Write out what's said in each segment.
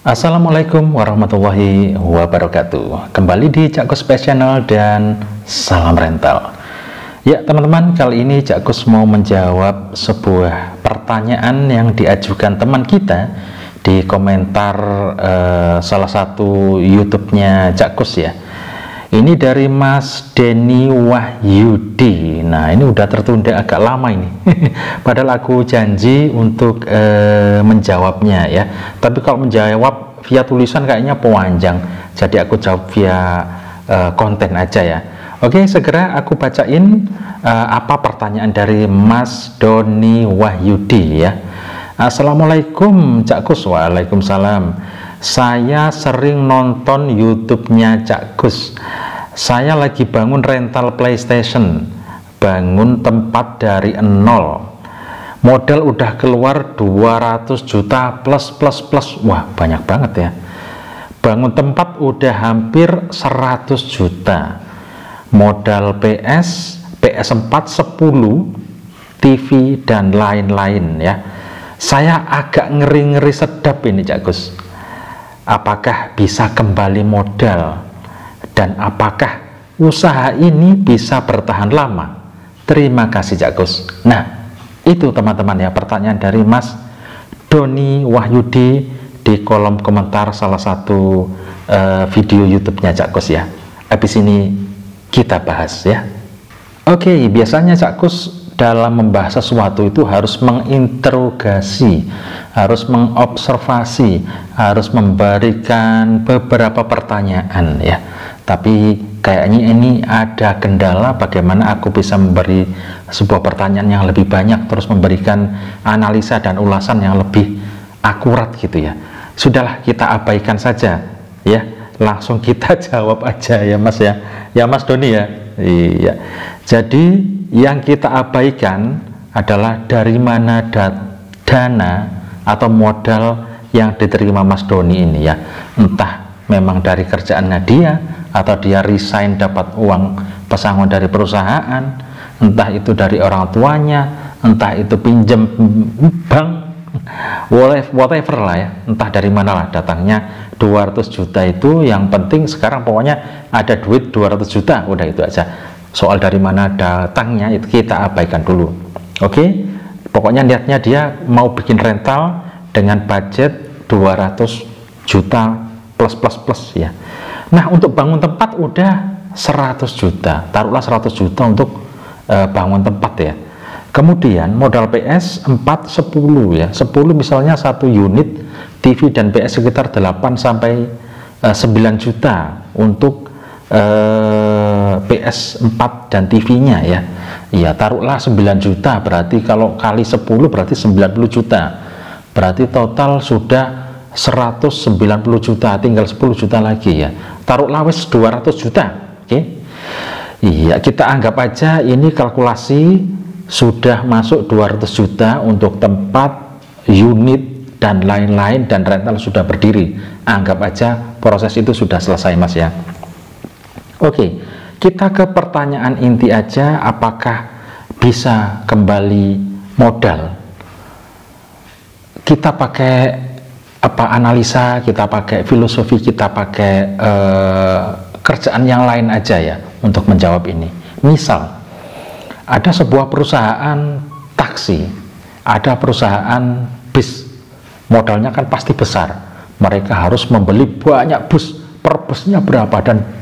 Assalamualaikum warahmatullahi wabarakatuh. Kembali di Cak Kus Space Channel dan salam rental. Ya teman-teman, kali ini Cak Kus mau menjawab sebuah pertanyaan yang diajukan teman kita di komentar salah satu YouTube-nya Cak Kus ya. Ini dari Mas Denny Wahyudi. Nah, ini udah tertunda agak lama ini. Padahal aku janji untuk menjawabnya ya. Tapi kalau menjawab via tulisan kayaknya panjang. Jadi aku jawab via konten aja ya. Oke, segera aku bacain apa pertanyaan dari Mas Denny Wahyudi ya. Assalamualaikum Cak Kus. Waalaikumsalam. Saya sering nonton YouTube-nya Cak Kus. Saya lagi bangun rental PlayStation, bangun tempat dari nol. Modal udah keluar 200 juta plus. Wah, banyak banget ya. Bangun tempat udah hampir 100 juta. Modal PS4 10, TV dan lain-lain ya. Saya agak ngeri-ngeri sedap ini Cak Kus. Apakah bisa kembali modal dan apakah usaha ini bisa bertahan lama? Terima kasih Cak Kus. Nah, itu teman-teman ya pertanyaan dari Mas Denny Wahyudi di kolom komentar salah satu video YouTube-nya Cak Kus ya. Habis ini kita bahas ya. Oke, biasanya Cak Kus dalam membahas sesuatu itu harus menginterogasi, harus mengobservasi, harus memberikan beberapa pertanyaan ya. Tapi kayaknya ini ada kendala bagaimana aku bisa memberi sebuah pertanyaan yang lebih banyak, terus memberikan analisa dan ulasan yang lebih akurat gitu ya. Sudahlah, kita abaikan saja ya, langsung kita jawab aja ya Mas ya. Ya Mas Doni ya. Iya. Jadi yang kita abaikan adalah dari mana dana atau modal yang diterima Mas Doni ini ya. Entah memang dari kerjaannya dia, atau dia resign dapat uang pesangon dari perusahaan, entah itu dari orang tuanya, entah itu pinjam bank, whatever lah ya, entah dari mana lah datangnya 200 juta itu. Yang penting sekarang pokoknya ada duit 200 juta, udah itu aja. Soal dari mana datangnya itu kita abaikan dulu. Oke, pokoknya niatnya dia mau bikin rental dengan budget 200 juta plus ya. Nah, untuk bangun tempat udah 100 juta, taruhlah 100 juta untuk bangun tempat ya. Kemudian modal PS4 10 ya, 10 misalnya satu unit TV dan PS sekitar 8 sampai 9 juta untuk PS4 dan TV-nya ya. Iya, taruhlah 9 juta, berarti kalau kali 10 berarti 90 juta. Berarti total sudah 190 juta, tinggal 10 juta lagi ya. Taruhlah wis 200 juta. Oke. Iya, kita anggap aja ini kalkulasi sudah masuk 200 juta untuk tempat, unit dan lain-lain, dan rental sudah berdiri. Anggap aja proses itu sudah selesai Mas ya. Oke, kita ke pertanyaan inti aja, apakah bisa kembali modal? Kita pakai apa analisa, kita pakai filosofi, kita pakai kerjaan yang lain aja ya untuk menjawab ini. Misal, ada sebuah perusahaan taksi, ada perusahaan bis, modalnya kan pasti besar. Mereka harus membeli banyak bus, per busnya berapa dan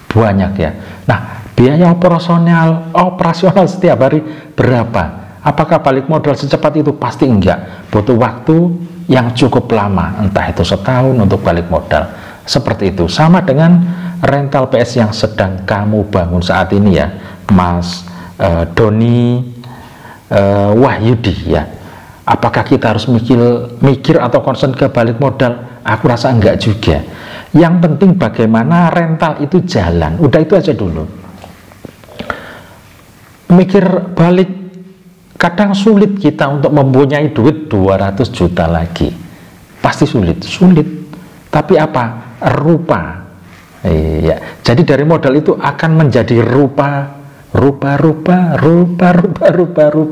banyak ya. Nah, biaya operasional setiap hari berapa? Apakah balik modal secepat itu? Pasti enggak. Butuh waktu yang cukup lama, entah itu setahun untuk balik modal. Seperti itu. Sama dengan rental PS yang sedang kamu bangun saat ini ya, Mas Denny Wahyudi ya. Apakah kita harus mikir atau concern ke balik modal? Aku rasa enggak juga. Yang penting bagaimana rental itu jalan, udah itu aja dulu. Mikir balik, kadang sulit kita untuk mempunyai duit 200 juta lagi. Pasti sulit. Tapi apa? Rupa. Iya. Jadi dari modal itu akan menjadi rupa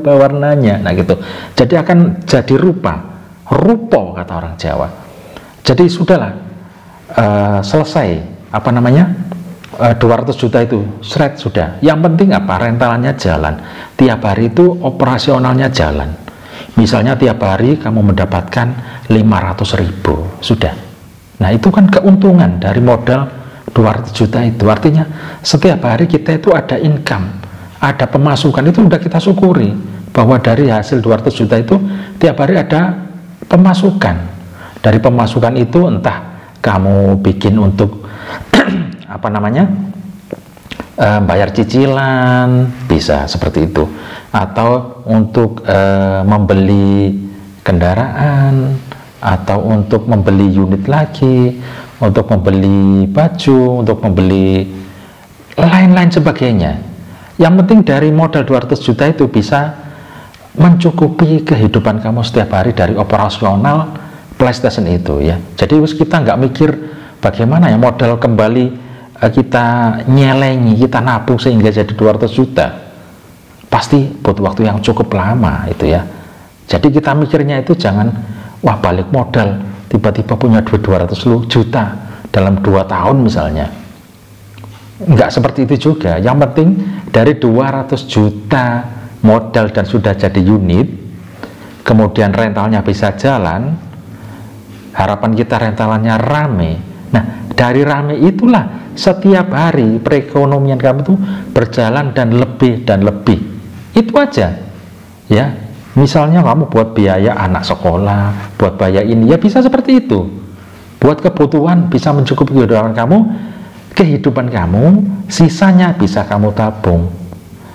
warnanya. Nah gitu. Jadi akan jadi rupo kata orang Jawa. Jadi sudahlah, selesai, apa namanya, 200 juta itu seret sudah. Yang penting apa? Rentalannya jalan. Tiap hari itu operasionalnya jalan. Misalnya tiap hari kamu mendapatkan 500.000, sudah. Nah itu kan keuntungan dari modal 200 juta itu. Artinya setiap hari kita itu ada income, ada pemasukan, itu sudah kita syukuri bahwa dari hasil 200 juta itu tiap hari ada pemasukan. Dari pemasukan itu entah kamu bikin untuk apa namanya, bayar cicilan, bisa seperti itu, atau untuk membeli kendaraan, atau untuk membeli unit lagi, untuk membeli baju, untuk membeli lain-lain sebagainya. Yang penting dari modal 200 juta itu bisa mencukupi kehidupan kamu setiap hari dari operasional PlayStation itu ya. Jadi kita nggak mikir bagaimana ya modal kembali kita nyelengi, kita nabung sehingga jadi 200 juta. Pasti butuh waktu yang cukup lama itu ya. Jadi kita mikirnya itu jangan, wah balik modal tiba-tiba punya duit 200 juta dalam 2 tahun misalnya. Enggak seperti itu juga. Yang penting dari 200 juta modal dan sudah jadi unit, kemudian rentalnya bisa jalan, harapan kita rentalannya rame. Nah dari rame itulah setiap hari perekonomian kamu tuh berjalan dan lebih dan lebih. Itu aja ya. Misalnya kamu buat biaya anak sekolah, buat biaya ini, ya bisa seperti itu. Buat kebutuhan bisa mencukupi kehidupan kamu, sisanya bisa kamu tabung.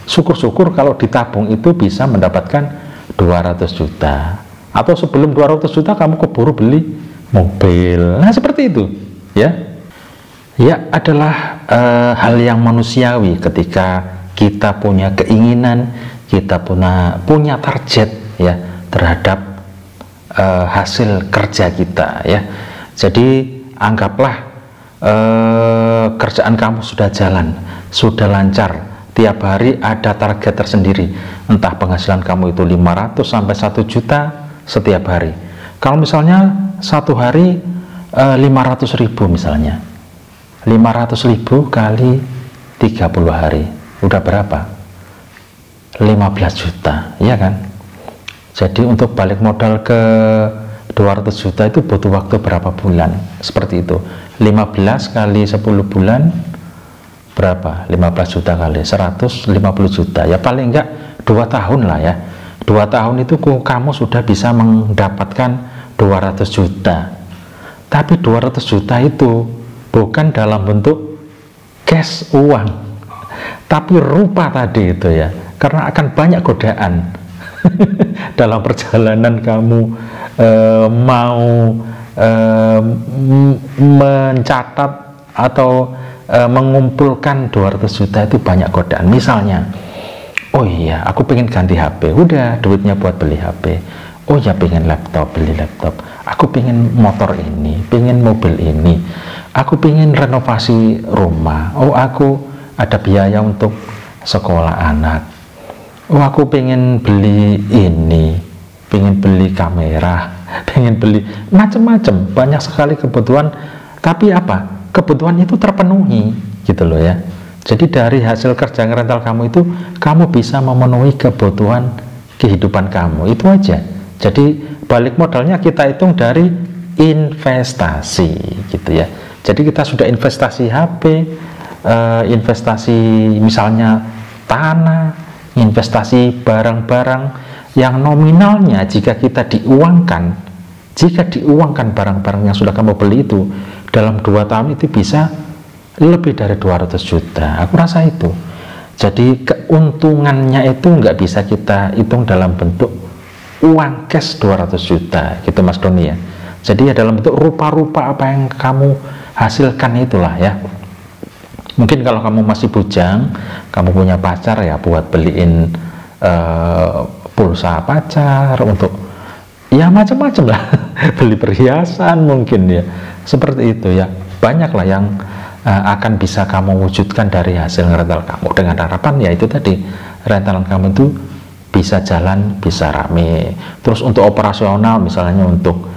Syukur-syukur kalau ditabung itu bisa mendapatkan 200 juta. Atau sebelum 200 juta kamu keburu beli mobil. Nah seperti itu ya. Ya adalah hal yang manusiawi ketika kita punya keinginan, kita punya target ya terhadap hasil kerja kita ya. Jadi anggaplah kerjaan kamu sudah jalan, sudah lancar, tiap hari ada target tersendiri, entah penghasilan kamu itu 500 sampai 1 juta setiap hari. Kalau misalnya satu hari 500.000 misalnya, 500.000 kali 30 hari udah berapa? 15 juta ya kan. Jadi untuk balik modal ke 200 juta itu butuh waktu berapa bulan? Seperti itu. 15 kali 10 bulan berapa? 15 juta kali 150 juta ya, paling enggak 2 tahun lah ya. 2 tahun itu kamu sudah bisa mendapatkan 200 juta. Tapi 200 juta itu bukan dalam bentuk cash uang, tapi rupa tadi itu ya, karena akan banyak godaan dalam perjalanan kamu mau mencatat atau mengumpulkan 200 juta itu banyak godaan. Misalnya, oh iya aku pengen ganti HP, udah duitnya buat beli HP. Oh ya pengen laptop, beli laptop. Aku pengen motor ini, pengen mobil ini. Aku pengen renovasi rumah. Oh aku ada biaya untuk sekolah anak. Oh aku pengen beli ini, pengen beli kamera, pengen beli macam-macam, banyak sekali kebutuhan. Tapi apa? Kebutuhan itu terpenuhi gitu loh ya. Jadi dari hasil kerja rental kamu itu kamu bisa memenuhi kebutuhan kehidupan kamu, itu aja. Jadi balik modalnya kita hitung dari investasi gitu ya. Jadi kita sudah investasi HP, investasi misalnya tanah, investasi barang-barang yang nominalnya jika diuangkan barang-barang yang sudah kamu beli itu dalam 2 tahun itu bisa lebih dari 200 juta. Aku rasa itu. Jadi keuntungannya itu nggak bisa kita hitung dalam bentuk uang cash 200 juta gitu Mas Doni ya. Jadi ya dalam bentuk rupa-rupa apa yang kamu hasilkan itulah ya. Mungkin kalau kamu masih bujang, kamu punya pacar ya buat beliin pulsa pacar, untuk ya macam-macam lah beli perhiasan mungkin ya, seperti itu ya. Banyak lah yang akan bisa kamu wujudkan dari hasil rental kamu, dengan harapan ya itu tadi, rentalan kamu itu bisa jalan, bisa rame. Terus untuk operasional misalnya untuk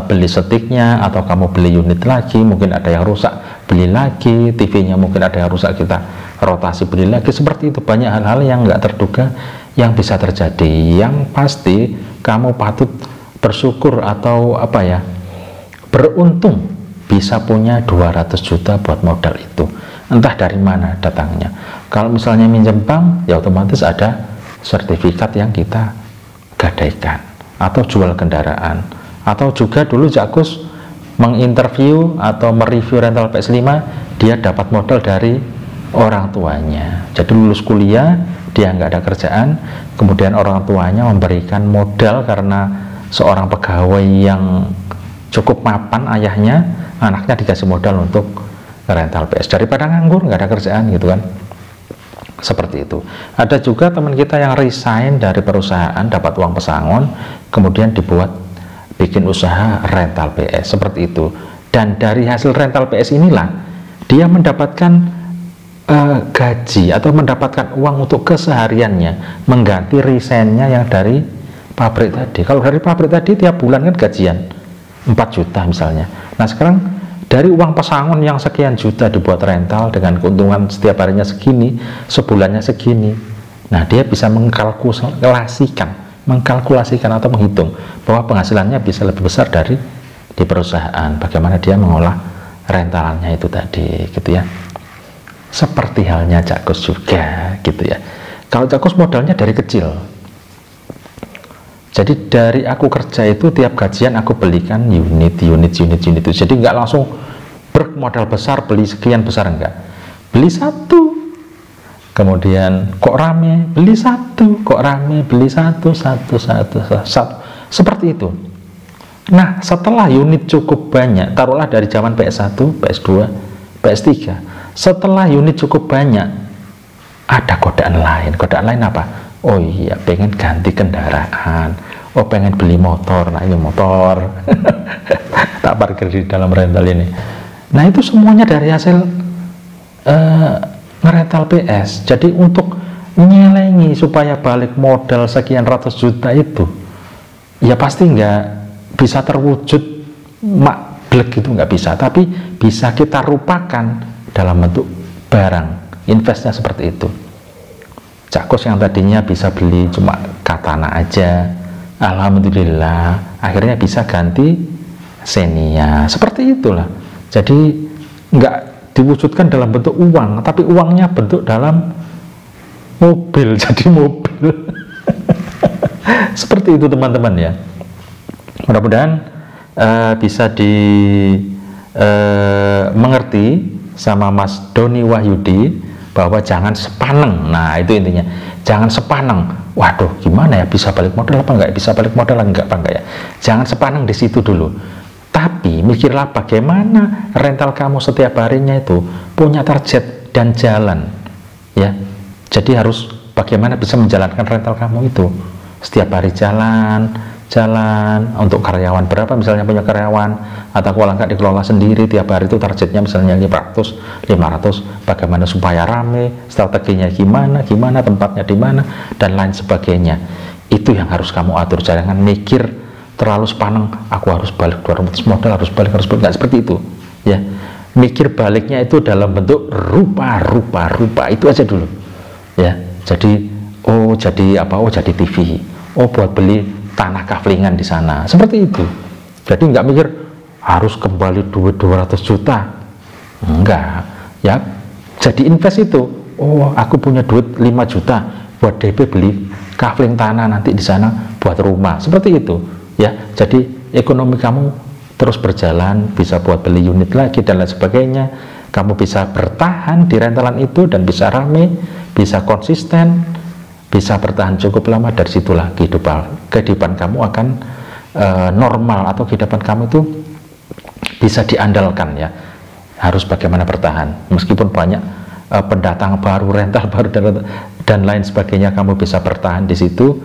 beli sticknya, atau kamu beli unit lagi, mungkin ada yang rusak, beli lagi, TV-nya mungkin ada yang rusak, kita rotasi beli lagi. Seperti itu, banyak hal-hal yang nggak terduga yang bisa terjadi. Yang pasti kamu patut bersyukur atau beruntung bisa punya 200 juta buat modal itu. Entah dari mana datangnya. Kalau misalnya minjem bank, ya otomatis ada sertifikat yang kita gadaikan, atau jual kendaraan, atau juga dulu Jakus menginterview atau mereview rental PS5, dia dapat modal dari orang tuanya. Jadi lulus kuliah, dia nggak ada kerjaan, kemudian orang tuanya memberikan modal karena seorang pegawai yang cukup mapan ayahnya, anaknya dikasih modal untuk rental PS daripada nganggur nggak ada kerjaan gitu kan. Seperti itu. Ada juga teman kita yang resign dari perusahaan, dapat uang pesangon, kemudian bikin usaha rental PS, seperti itu. Dan dari hasil rental PS inilah dia mendapatkan gaji atau mendapatkan uang untuk kesehariannya, mengganti resignnya yang dari pabrik tadi. Kalau dari pabrik tadi tiap bulan kan gajian 4 juta misalnya. Nah sekarang dari uang pesangon yang sekian juta dibuat rental dengan keuntungan setiap harinya segini, sebulannya segini. Nah, dia bisa mengkalkulasikan atau menghitung bahwa penghasilannya bisa lebih besar dari di perusahaan. Bagaimana dia mengolah rentalannya itu tadi, gitu ya. Seperti halnya Jakus juga, gitu ya. Kalau Jakus modalnya dari kecil. Jadi dari aku kerja itu tiap gajian aku belikan unit itu. Jadi nggak langsung bermodal besar beli sekian besar, enggak. Beli satu, kemudian kok rame, beli satu, kok rame, beli satu. Seperti itu. Nah setelah unit cukup banyak, taruhlah dari zaman PS1, PS2, PS3, setelah unit cukup banyak, ada godaan lain. Godaan lain apa? Oh iya, pengen ganti kendaraan, oh pengen beli motor. Nah ini motor tak parkir di dalam rental ini. Nah itu semuanya dari hasil ngerental PS. Jadi untuk nyelengi supaya balik modal sekian ratus juta itu, ya pasti nggak bisa terwujud maklek gitu, nggak bisa. Tapi bisa kita rupakan dalam bentuk barang, investnya seperti itu. Jakus yang tadinya bisa beli cuma katana aja, alhamdulillah akhirnya bisa ganti Xenia. Seperti itulah. Jadi nggak diwujudkan dalam bentuk uang, tapi uangnya bentuk dalam mobil, jadi mobil. Seperti itu teman-teman ya. Mudah-mudahan bisa mengerti sama Mas Doni Wahyudi bahwa jangan sepaneng. Nah itu intinya, jangan sepaneng. Waduh gimana ya, bisa balik modal apa enggak, bisa balik modal enggak apa enggak ya. Jangan sepaneng di situ dulu, tapi mikirlah bagaimana rental kamu setiap harinya itu punya target dan jalan ya. Jadi harus bagaimana bisa menjalankan rental kamu itu setiap hari, jalan untuk karyawan berapa misalnya, punya karyawan atau kalau nggak dikelola sendiri, tiap hari itu targetnya misalnya 500, bagaimana supaya rame, strateginya gimana, tempatnya di mana dan lain sebagainya. Itu yang harus kamu atur. Jangan mikir terlalu sepaneng, aku harus balik 200 modal, harus balik, nggak seperti itu ya. Mikir baliknya itu dalam bentuk rupa, itu aja dulu ya. Jadi jadi TV, buat beli tanah kaflingan di sana, seperti itu. Jadi nggak mikir harus kembali duit 200 juta, enggak ya. Jadi invest itu, aku punya duit 5 juta buat DP beli kafling tanah nanti di sana buat rumah, seperti itu ya. Jadi ekonomi kamu terus berjalan, bisa buat beli unit lagi dan lain sebagainya. Kamu bisa bertahan di rentalan itu dan bisa rame, bisa konsisten, bisa bertahan cukup lama. Dari situlah kehidupan kamu akan normal, atau kehidupan kamu itu bisa diandalkan ya. Harus bagaimana bertahan meskipun banyak pendatang baru, rental baru dan lain sebagainya, kamu bisa bertahan di situ.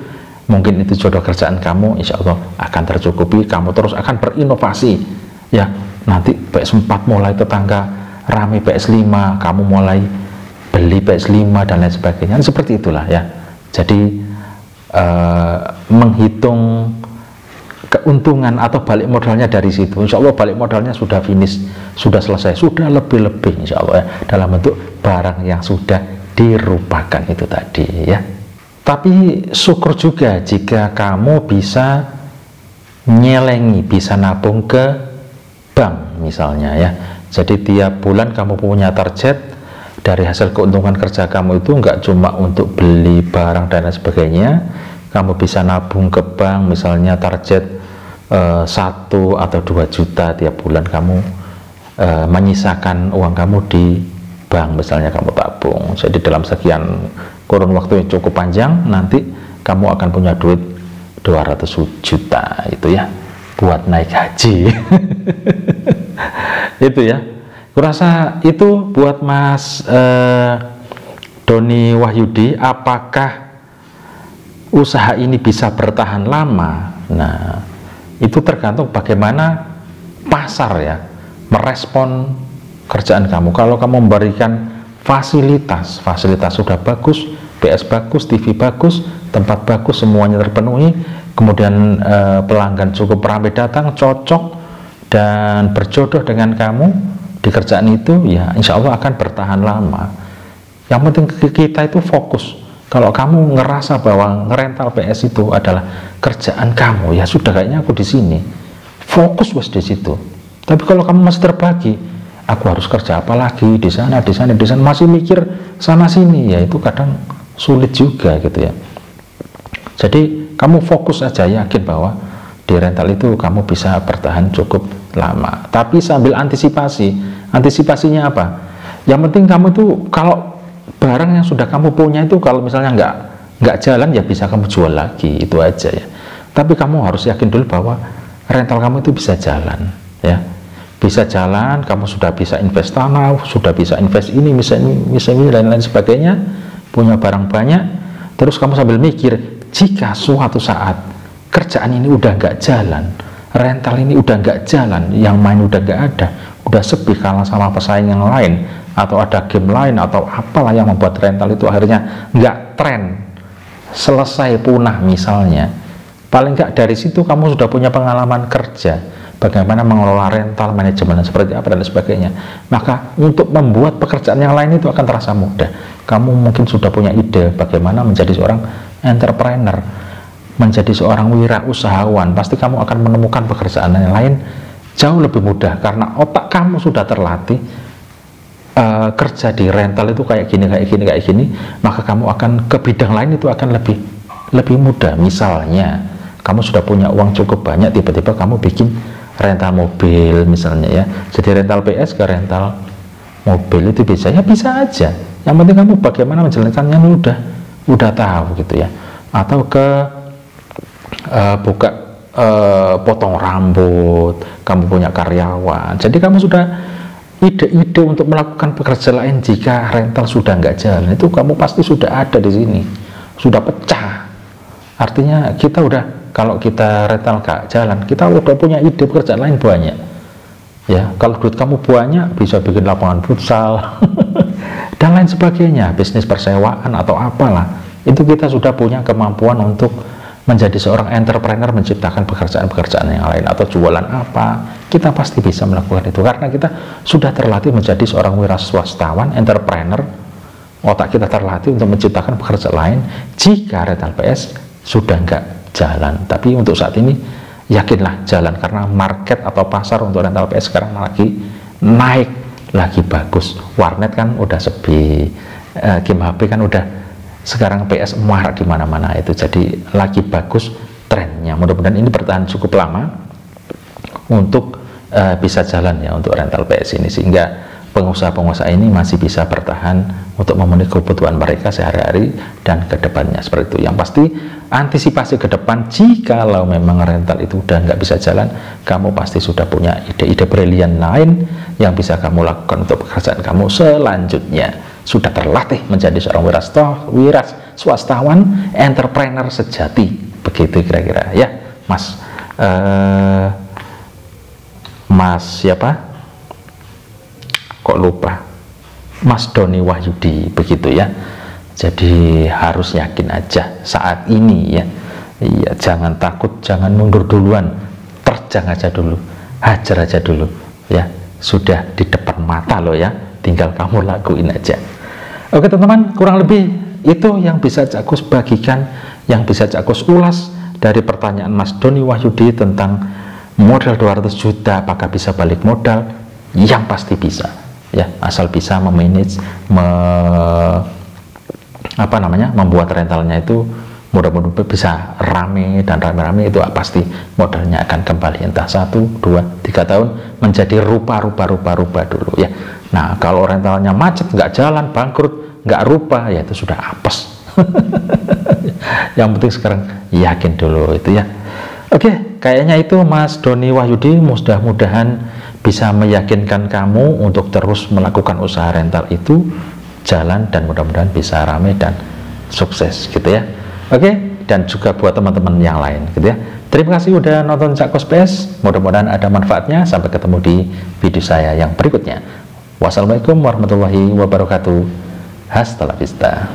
Mungkin itu jodoh kerjaan kamu, insya Allah akan tercukupi. Kamu terus akan berinovasi ya. Nanti PS4 mulai tetangga rame PS5, kamu mulai beli PS5 dan lain sebagainya. Seperti itulah ya. Jadi menghitung keuntungan atau balik modalnya dari situ. Insya Allah balik modalnya sudah finish, sudah selesai, sudah lebih-lebih insya Allah ya, dalam bentuk barang yang sudah dirupakan itu tadi ya. Tapi syukur juga jika kamu bisa nyelengi, bisa nabung ke bank misalnya ya. Jadi tiap bulan kamu punya target dari hasil keuntungan kerja kamu itu nggak cuma untuk beli barang dan lain sebagainya. Kamu bisa nabung ke bank misalnya target 1 atau 2 juta tiap bulan kamu menyisakan uang kamu di bank misalnya, kamu tabung. Jadi dalam sekian kurun waktu yang cukup panjang nanti kamu akan punya duit 200 juta itu ya, buat naik haji. Itu ya, kurasa itu buat Mas Doni Wahyudi. Apakah usaha ini bisa bertahan lama? Nah, itu tergantung bagaimana pasar ya merespon kerjaan kamu. Kalau kamu memberikan fasilitas sudah bagus, PS bagus, TV bagus, tempat bagus, semuanya terpenuhi, kemudian pelanggan cukup ramai datang, cocok dan berjodoh dengan kamu di kerjaan itu, ya insya Allah akan bertahan lama. Yang penting kita itu fokus. Kalau kamu ngerasa bahwa ngerental PS itu adalah kerjaan kamu, ya sudah, kayaknya aku di sini, fokus wes di situ. Tapi kalau kamu masih terbagi, aku harus kerja apa lagi di sana, masih mikir sana sini, ya itu kadang sulit juga gitu ya. Jadi kamu fokus aja, yakin bahwa di rental itu kamu bisa bertahan cukup lama. Tapi sambil antisipasinya apa? Yang penting kamu itu kalau barang yang sudah kamu punya itu kalau misalnya nggak jalan, ya bisa kamu jual lagi, itu aja ya. Tapi kamu harus yakin dulu bahwa rental kamu itu bisa jalan ya, bisa jalan. Kamu sudah bisa invest tanah, sudah bisa invest ini, misalnya dan lain sebagainya, punya barang banyak. Terus kamu sambil mikir, jika suatu saat kerjaan ini udah nggak jalan, rental ini udah nggak jalan, yang main udah nggak ada, udah sepi kalah sama pesaing yang lain, atau ada game lain atau apalah yang membuat rental itu akhirnya nggak tren, selesai, punah misalnya, paling nggak dari situ kamu sudah punya pengalaman kerja bagaimana mengelola rental, manajemen seperti apa dan sebagainya. Maka untuk membuat pekerjaan yang lain itu akan terasa mudah. Kamu mungkin sudah punya ide bagaimana menjadi seorang entrepreneur, menjadi seorang wirausahawan. Pasti kamu akan menemukan pekerjaan yang lain jauh lebih mudah karena otak kamu sudah terlatih. Kerja di rental itu kayak gini, maka kamu akan ke bidang lain itu akan lebih mudah. Misalnya kamu sudah punya uang cukup banyak, tiba-tiba kamu bikin rental mobil misalnya ya, jadi rental PS ke rental mobil itu bisa ya, bisa aja. Yang penting kamu bagaimana menjalankannya udah tahu gitu ya. Atau ke buka potong rambut, kamu punya karyawan, jadi kamu sudah ide-ide untuk melakukan pekerjaan lain. Jika rental sudah nggak jalan, itu kamu pasti sudah ada di sini, sudah pecah. Artinya kita udah, kalau kita rental nggak jalan, kita udah punya ide pekerjaan lain banyak ya. Kalau duit kamu banyak, bisa bikin lapangan futsal dan lain sebagainya, bisnis persewaan atau apalah. Itu kita sudah punya kemampuan untuk menjadi seorang entrepreneur, menciptakan pekerjaan-pekerjaan yang lain atau jualan apa, kita pasti bisa melakukan itu karena kita sudah terlatih menjadi seorang wiraswastawan, entrepreneur. Otak kita terlatih untuk menciptakan pekerjaan lain jika rental PS sudah nggak jalan. Tapi untuk saat ini yakinlah jalan, karena market atau pasar untuk rental PS sekarang lagi naik, lagi bagus. Warnet kan udah sepi, game HP kan udah, sekarang PS marak di mana-mana itu, jadi lagi bagus trennya. Mudah-mudahan ini bertahan cukup lama untuk bisa jalan ya untuk rental PS ini, sehingga pengusaha-pengusaha ini masih bisa bertahan untuk memenuhi kebutuhan mereka sehari-hari dan kedepannya seperti itu. Yang pasti antisipasi ke depan, jikalau memang rental itu udah nggak bisa jalan, kamu pasti sudah punya ide-ide brilian lain yang bisa kamu lakukan untuk pekerjaan kamu selanjutnya. Sudah terlatih menjadi seorang wiraswastawan, entrepreneur sejati, begitu kira-kira ya Mas. Mas siapa kok lupa, Mas Doni Wahyudi, begitu ya. Jadi harus yakin aja saat ini ya, Iya, jangan takut, jangan mundur duluan, terjang aja dulu, hajar aja dulu ya, sudah di depan mata loh ya, tinggal kamu lakuin aja. Oke teman-teman, kurang lebih itu yang bisa Cak Kus bagikan, yang bisa Cak Kus ulas dari pertanyaan Mas Doni Wahyudi tentang modal 200 juta apakah bisa balik modal. Yang pasti bisa ya, asal bisa memanage, membuat rentalnya itu mudah-mudahan bisa rame, dan rame-rame itu pasti modalnya akan kembali, entah 1, 2, 3 tahun menjadi rupa dulu ya. Nah kalau rentalnya macet, nggak jalan, bangkrut, nggak rupa, ya itu sudah apes. Yang penting sekarang yakin dulu itu ya. Oke, kayaknya itu Mas Doni Wahyudi, mudah-mudahan bisa meyakinkan kamu untuk terus melakukan usaha rental itu jalan, dan mudah-mudahan bisa rame dan sukses gitu ya. Oke, dan juga buat teman-teman yang lain gitu ya. Terima kasih udah nonton Cak Kus PS, mudah-mudahan ada manfaatnya. Sampai ketemu di video saya yang berikutnya. Wassalamualaikum warahmatullahi wabarakatuh. Hasta la vista.